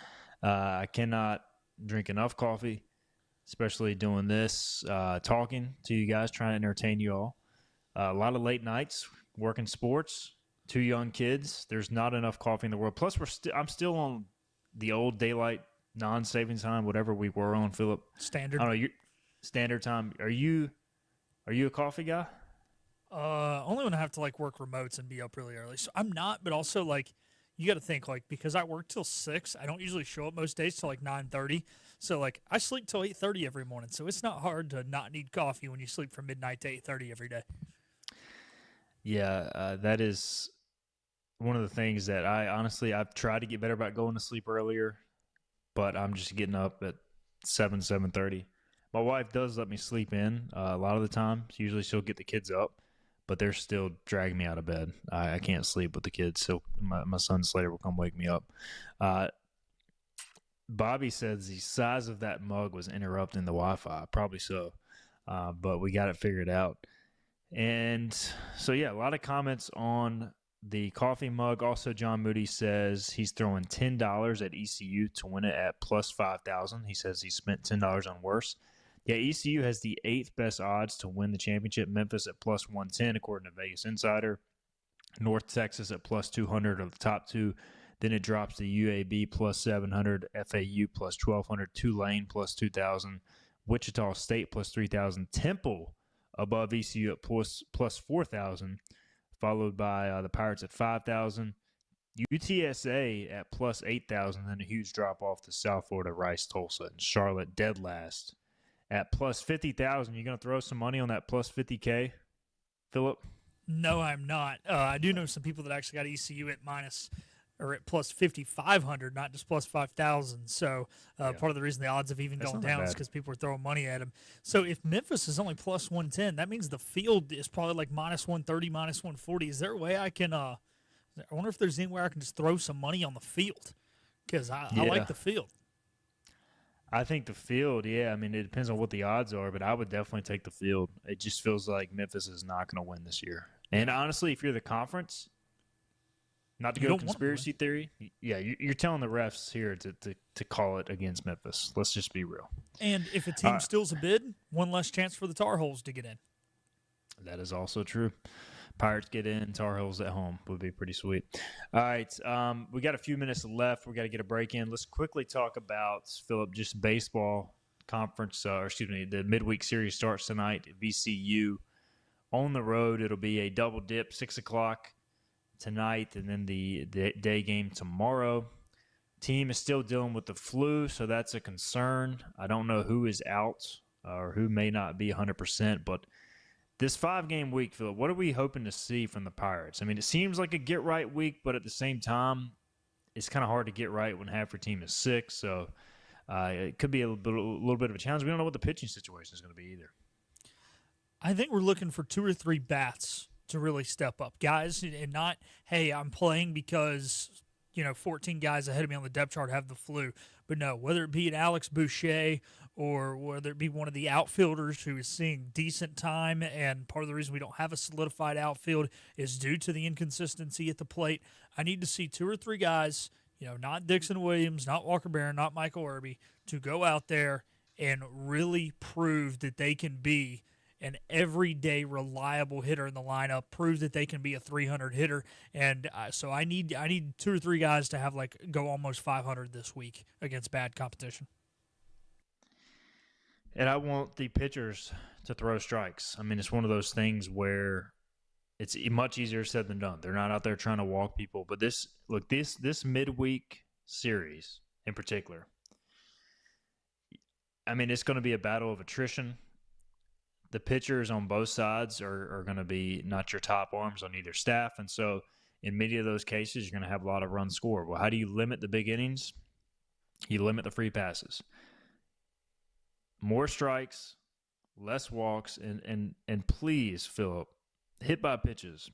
I cannot drink enough coffee, especially doing this, talking to you guys, trying to entertain you all. A lot of late nights, working sports, 2 young kids. There's not enough coffee in the world. Plus, I'm still on the old daylight non-saving time, whatever we were on, Philip. Standard. I don't know, standard time. Are you a coffee guy? Only when I have to work remotes and be up really early. So I'm not, but also you got to think because I work till 6, I don't usually show up most days till 9:30. So I sleep till 8:30 every morning. So it's not hard to not need coffee when you sleep from midnight to 8:30 every day. Yeah, that is one of the things that I've tried to get better about going to sleep earlier, but I'm just getting up at 7:30. My wife does let me sleep in a lot of the time. Usually she'll get the kids up, but they're still dragging me out of bed. I can't sleep with the kids, so my son Slater will come wake me up. Bobby says the size of that mug was interrupting the Wi-Fi. Probably so, but we got it figured out. And so, yeah, a lot of comments on the coffee mug. Also, John Moody says he's throwing $10 at ECU to win it at plus 5,000. He says he spent $10 on worse. Yeah, ECU has the 8th best odds to win the championship. Memphis at plus 110, according to Vegas Insider. North Texas at plus 200 are the top 2. Then it drops to UAB plus 700, FAU plus 1,200, Tulane plus 2,000, Wichita State plus 3,000, Temple above ECU at plus 4,000, followed by the Pirates at 5,000, UTSA at plus 8,000, then a huge drop-off to South Florida, Rice, Tulsa, and Charlotte dead last at plus 50,000. You going to throw some money on that plus 50K, Philip? No, I'm not. I do know some people that actually got ECU at at plus 5,500, not just plus 5,000. So part of the reason the odds have even gone down is because people are throwing money at them. So if Memphis is only plus 110, that means the field is probably minus 130, minus 140. Is there a way I can I wonder if there's anywhere I can just throw some money on the field, because I like the field. I think the field, yeah. I mean, it depends on what the odds are, but I would definitely take the field. It just feels like Memphis is not going to win this year. And honestly, if you're the conference, Not to go conspiracy theory. Yeah, you're telling the refs here to call it against Memphis. Let's just be real. And if a team steals a bid, one less chance for the Tar Heels to get in. That is also true. Pirates get in, Tar Heels at home would be pretty sweet. All right, we got a few minutes left. We got to get a break in. Let's quickly talk about, Philip, just baseball conference, the midweek series starts tonight at VCU. On the road, it'll be a double dip, 6 o'clock tonight, and then the day game tomorrow. Team is still dealing with the flu, so that's a concern. I don't know who is out or who may not be 100%, but this 5-game week, Philip, what are we hoping to see from the Pirates? I mean, it seems like a get-right week, but at the same time, it's kind of hard to get right when half your team is sick, so it could be a little bit of a challenge. We don't know what the pitching situation is going to be either. I think we're looking for 2 or 3 bats to really step up, guys, and not, hey, I'm playing because, 14 guys ahead of me on the depth chart have the flu. But no, whether it be an Alex Boucher or whether it be one of the outfielders who is seeing decent time, and part of the reason we don't have a solidified outfield is due to the inconsistency at the plate. I need to see 2 or 3 guys, not Dixon Williams, not Walker Barron, not Michael Irby, to go out there and really prove that they can be an everyday reliable hitter in the lineup, prove that they can be a 300 hitter. And so I need 2 or 3 guys to have go almost 500 this week against bad competition. And I want the pitchers to throw strikes. I mean, it's one of those things where it's much easier said than done. They're not out there trying to walk people. But this midweek series in particular, I mean, it's going to be a battle of attrition. The pitchers on both sides are going to be not your top arms on either staff. And so in many of those cases, you're going to have a lot of runs scored. Well, how do you limit the big innings? You limit the free passes. More strikes, less walks, and please, Philip, hit by pitches.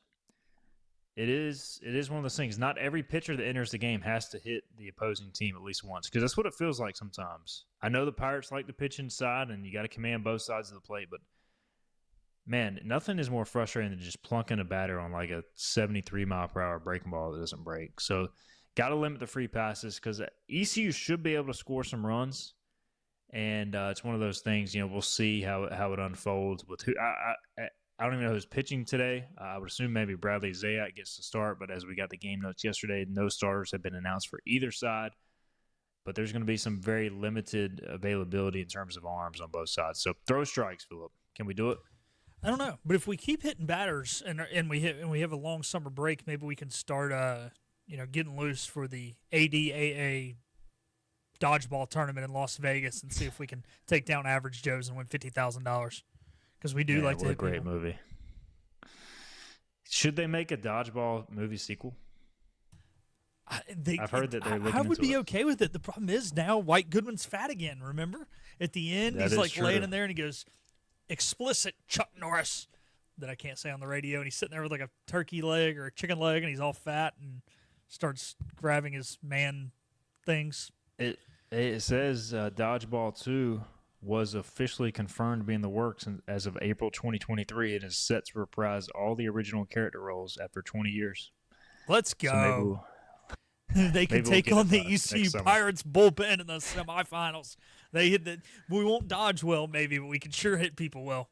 It is one of those things. Not every pitcher that enters the game has to hit the opposing team at least once, because that's what it feels like sometimes. I know the Pirates like to pitch inside, and you got to command both sides of the plate, but man, nothing is more frustrating than just plunking a batter on like a 73-mile-per-hour breaking ball that doesn't break. So got to limit the free passes because ECU should be able to score some runs. And it's one of those things, we'll see how it unfolds. With who I don't even know who's pitching today. I would assume maybe Bradley Zayac gets to start, but as we got the game notes yesterday, no starters have been announced for either side. But there's going to be some very limited availability in terms of arms on both sides. So throw strikes, Philip. Can we do it? I don't know, but if we keep hitting batters and we have a long summer break, maybe we can start getting loose for the ADAA dodgeball tournament in Las Vegas and see if we can take down Average Joe's and win $50,000, because we do like to hit people. What a great people. movie. Should they make a dodgeball movie sequel? I've heard that they're looking I would into be it. okay with it. The problem is now White Goodman's fat again, remember? At the end, That he's is like true. laying in there and he goes, explicit Chuck Norris, that I can't say on the radio, and he's sitting there with like a turkey leg or a chicken leg, and he's all fat and starts grabbing his man things. It says Dodgeball 2 was officially confirmed to be in the works as of April 2023. It is set to reprise all the original character roles after 20 years. Let's go. They can take on the ECU Pirates bullpen in the semifinals. We won't dodge well, maybe, but we can sure hit people well.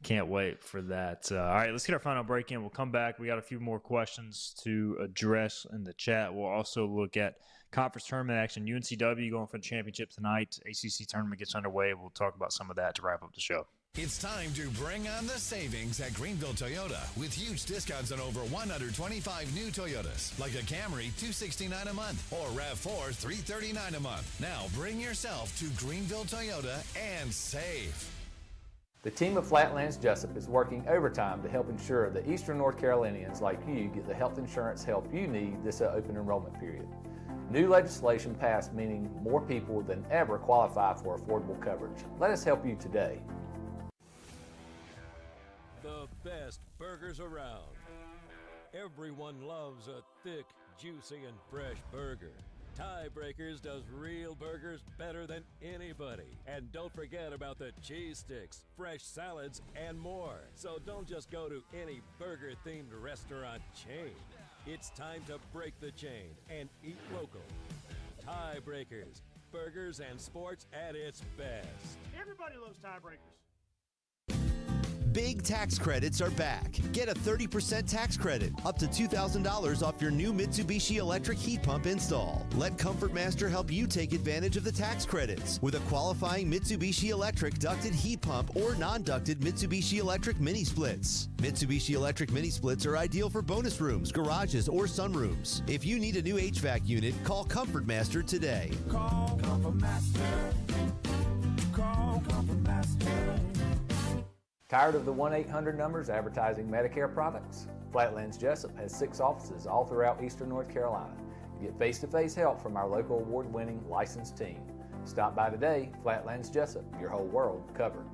Can't wait for that. All right, let's get our final break in. We'll come back. We got a few more questions to address in the chat. We'll also look at conference tournament action. UNCW going for the championship tonight. ACC tournament gets underway. We'll talk about some of that to wrap up the show. It's time to bring on the savings at Greenville Toyota with huge discounts on over 125 new Toyotas, like a Camry $269 a month or RAV4 $339 a month. Now bring yourself to Greenville Toyota and save. The team of Flatlands Jessup is working overtime to help ensure that Eastern North Carolinians like you get the health insurance help you need this open enrollment period. New legislation passed, meaning more people than ever qualify for affordable coverage. Let us help you today. The best burgers around. Everyone loves a thick, juicy, and fresh burger. Tiebreakers does real burgers better than anybody. And don't forget about the cheese sticks, fresh salads, and more. So don't just go to any burger-themed restaurant chain. It's time to break the chain and eat local. Tiebreakers, burgers and sports at its best. Everybody loves Tiebreakers. Big tax credits are back. Get a 30% tax credit, up to $2,000 off your new Mitsubishi electric heat pump install. Let Comfort Master help you take advantage of the tax credits with a qualifying Mitsubishi electric ducted heat pump or non-ducted Mitsubishi electric mini splits. Mitsubishi electric mini splits are ideal for bonus rooms, garages, or sunrooms. If you need a new HVAC unit, call Comfort Master today. Call Comfort Master. Call Comfort Master. Tired of the 1-800 numbers advertising Medicare products? Flatlands Jessup has 6 offices all throughout eastern North Carolina. You get face-to-face help from our local award-winning licensed team. Stop by today. Flatlands Jessup, your whole world covered.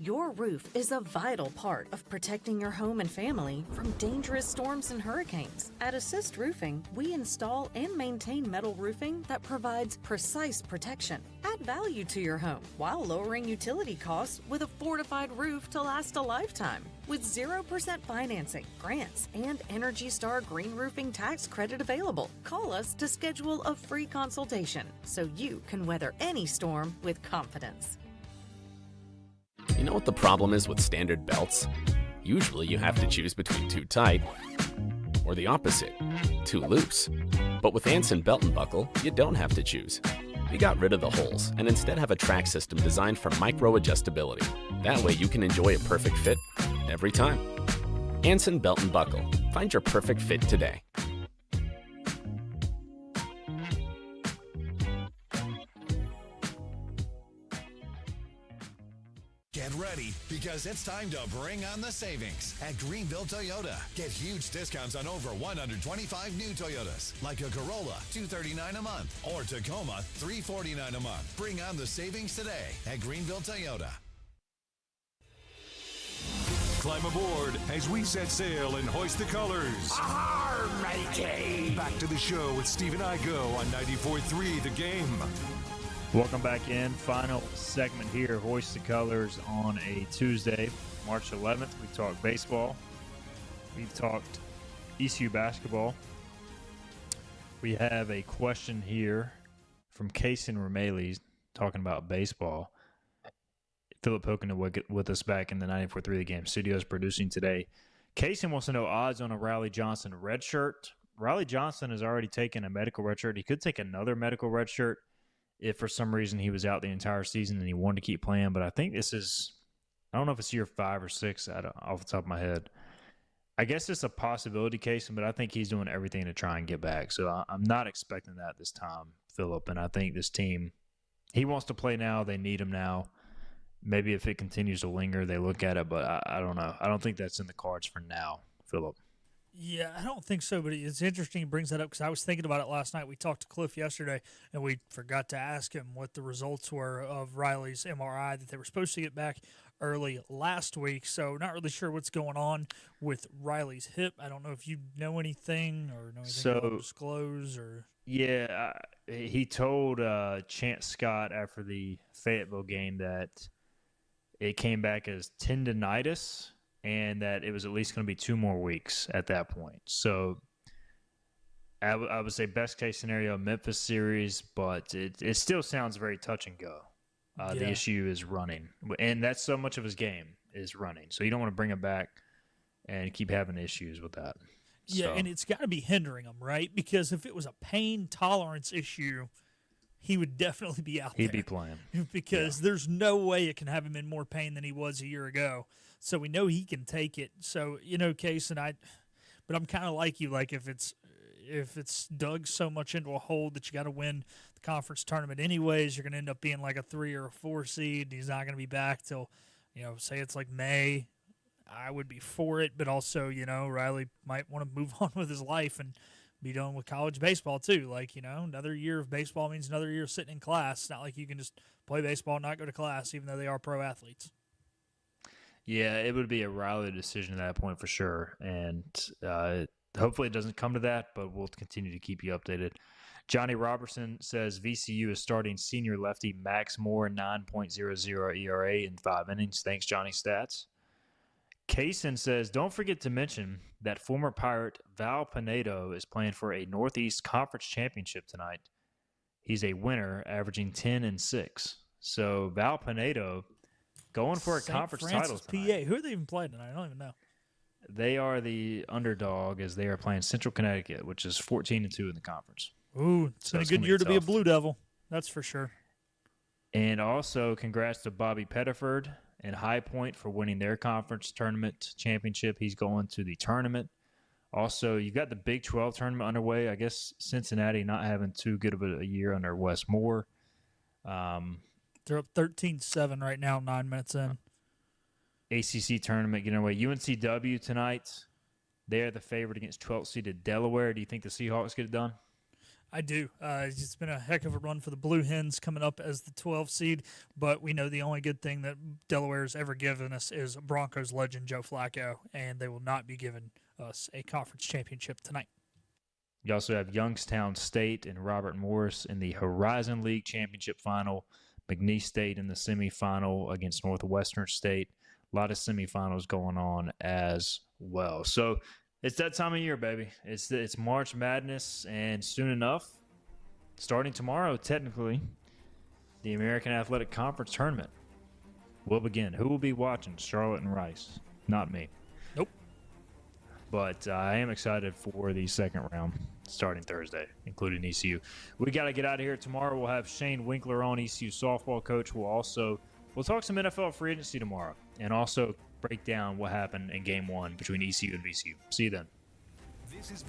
Your roof is a vital part of protecting your home and family from dangerous storms and hurricanes. At Assist Roofing, we install and maintain metal roofing that provides precise protection. Add value to your home while lowering utility costs with a fortified roof to last a lifetime. With 0% financing, grants, and Energy Star Green Roofing tax credit available. Call us to schedule a free consultation so you can weather any storm with confidence. You know what the problem is with standard belts? Usually you have to choose between too tight or the opposite, too loose. But with Anson Belt and Buckle, you don't have to choose. We got rid of the holes and instead have a track system designed for micro adjustability. That way you can enjoy a perfect fit every time. Anson Belt and Buckle. Find your perfect fit today. Get ready, because it's time to bring on the savings at Greenville Toyota. Get huge discounts on over 125 new Toyotas, like a Corolla, $239 a month, or Tacoma, $349 a month. Bring on the savings today at Greenville Toyota. Climb aboard as we set sail and hoist the colors. Arr, matey! Back to the show with Steve and I go on 94.3 The Game. Welcome back in. Final segment here, Hoist the Colors on a Tuesday, March 11th. We talked baseball. We've talked ECU basketball. We have a question here from Kaysen Ramales talking about baseball. Philip Hogan with us back in the 94.3 The Game studios producing today. Kaysen wants to know odds on a Riley Johnson red shirt. Riley Johnson has already taken a medical red shirt. He could take another medical red shirt if for some reason he was out the entire season and he wanted to keep playing. But I think this is, I don't know if it's year 5 or 6 off the top of my head. I guess it's a possibility, Kaysen, but I think he's doing everything to try and get back. So I'm not expecting that this time, Philip. And I think this team, he wants to play now. They need him now. Maybe if it continues to linger, they look at it, but I don't know. I don't think that's in the cards for now, Philip. Yeah, I don't think so, but it's interesting he brings that up because I was thinking about it last night. We talked to Cliff yesterday, and we forgot to ask him what the results were of Riley's MRI that they were supposed to get back early last week. So not really sure what's going on with Riley's hip. I don't know if you know anything or know anything to disclose. Or Yeah, he told Chance Scott after the Fayetteville game that it came back as tendonitis, and that it was at least going to be 2 more weeks at that point. So I would say best case scenario, Memphis series, but it still sounds very touch and go. The issue is running, and that's so much of his game is running. So you don't want to bring him back and keep having issues with that. Yeah, So, and it's got to be hindering him, right? Because if it was a pain tolerance issue, he would definitely be out there. he'd be playing. Because there's no way it can have him in more pain than he was a year ago. So we know he can take it. So, Case, but I'm kind of like you. Like if it's dug so much into a hole that you got to win the conference tournament anyways, you're going to end up being like a 3 or a 4 seed. And he's not going to be back till, say it's like May. I would be for it, but also, Riley might want to move on with his life and be done with college baseball too. Like, another year of baseball means another year sitting in class. It's not like you can just play baseball and not go to class, even though they are pro athletes. Yeah, it would be a Riley decision at that point for sure. And hopefully it doesn't come to that, but we'll continue to keep you updated. Johnny Robertson says VCU is starting senior lefty Max Moore, 9.00 ERA in 5 innings. Thanks, Johnny Stats. Kaysen says, don't forget to mention that former Pirate Val Pinedo is playing for a Northeast Conference Championship tonight. He's a winner, averaging 10-6. So Val Pinedo going for a conference title tonight. PA. Who are they even playing tonight? I don't even know. They are the underdog as they are playing Central Connecticut, which is 14-2 in the conference. Ooh, it's been a good year to be a Blue Devil. That's for sure. And also, congrats to Bobby Pettiford and High Point for winning their conference tournament championship. He's going to the tournament. Also, you've got the Big 12 tournament underway. I guess Cincinnati not having too good of a year under Wes Moore. They're up 13-7 right now, 9 minutes in. ACC tournament getting away. UNCW tonight. They are the favorite against 12th-seeded Delaware. Do you think the Seahawks get it done? I do. It's been a heck of a run for the Blue Hens coming up as the 12 seed, but we know the only good thing that Delaware's ever given us is Broncos legend Joe Flacco, and they will not be giving us a conference championship tonight. You also have Youngstown State and Robert Morris in the Horizon League championship final, McNeese State in the semifinal against Northwestern State. A lot of semifinals going on as well. So it's that time of year, baby. It's March Madness, and soon enough, starting tomorrow, technically, the American Athletic Conference Tournament will begin. Who will be watching? Charlotte and Rice. Not me. Nope. But I am excited for the second round starting Thursday, including ECU. We got to get out of here. Tomorrow we'll have Shane Winkler on, ECU softball coach. We'll talk some NFL free agency tomorrow and also break down what happened in Game 1 between ECU and VCU. See you then. This has been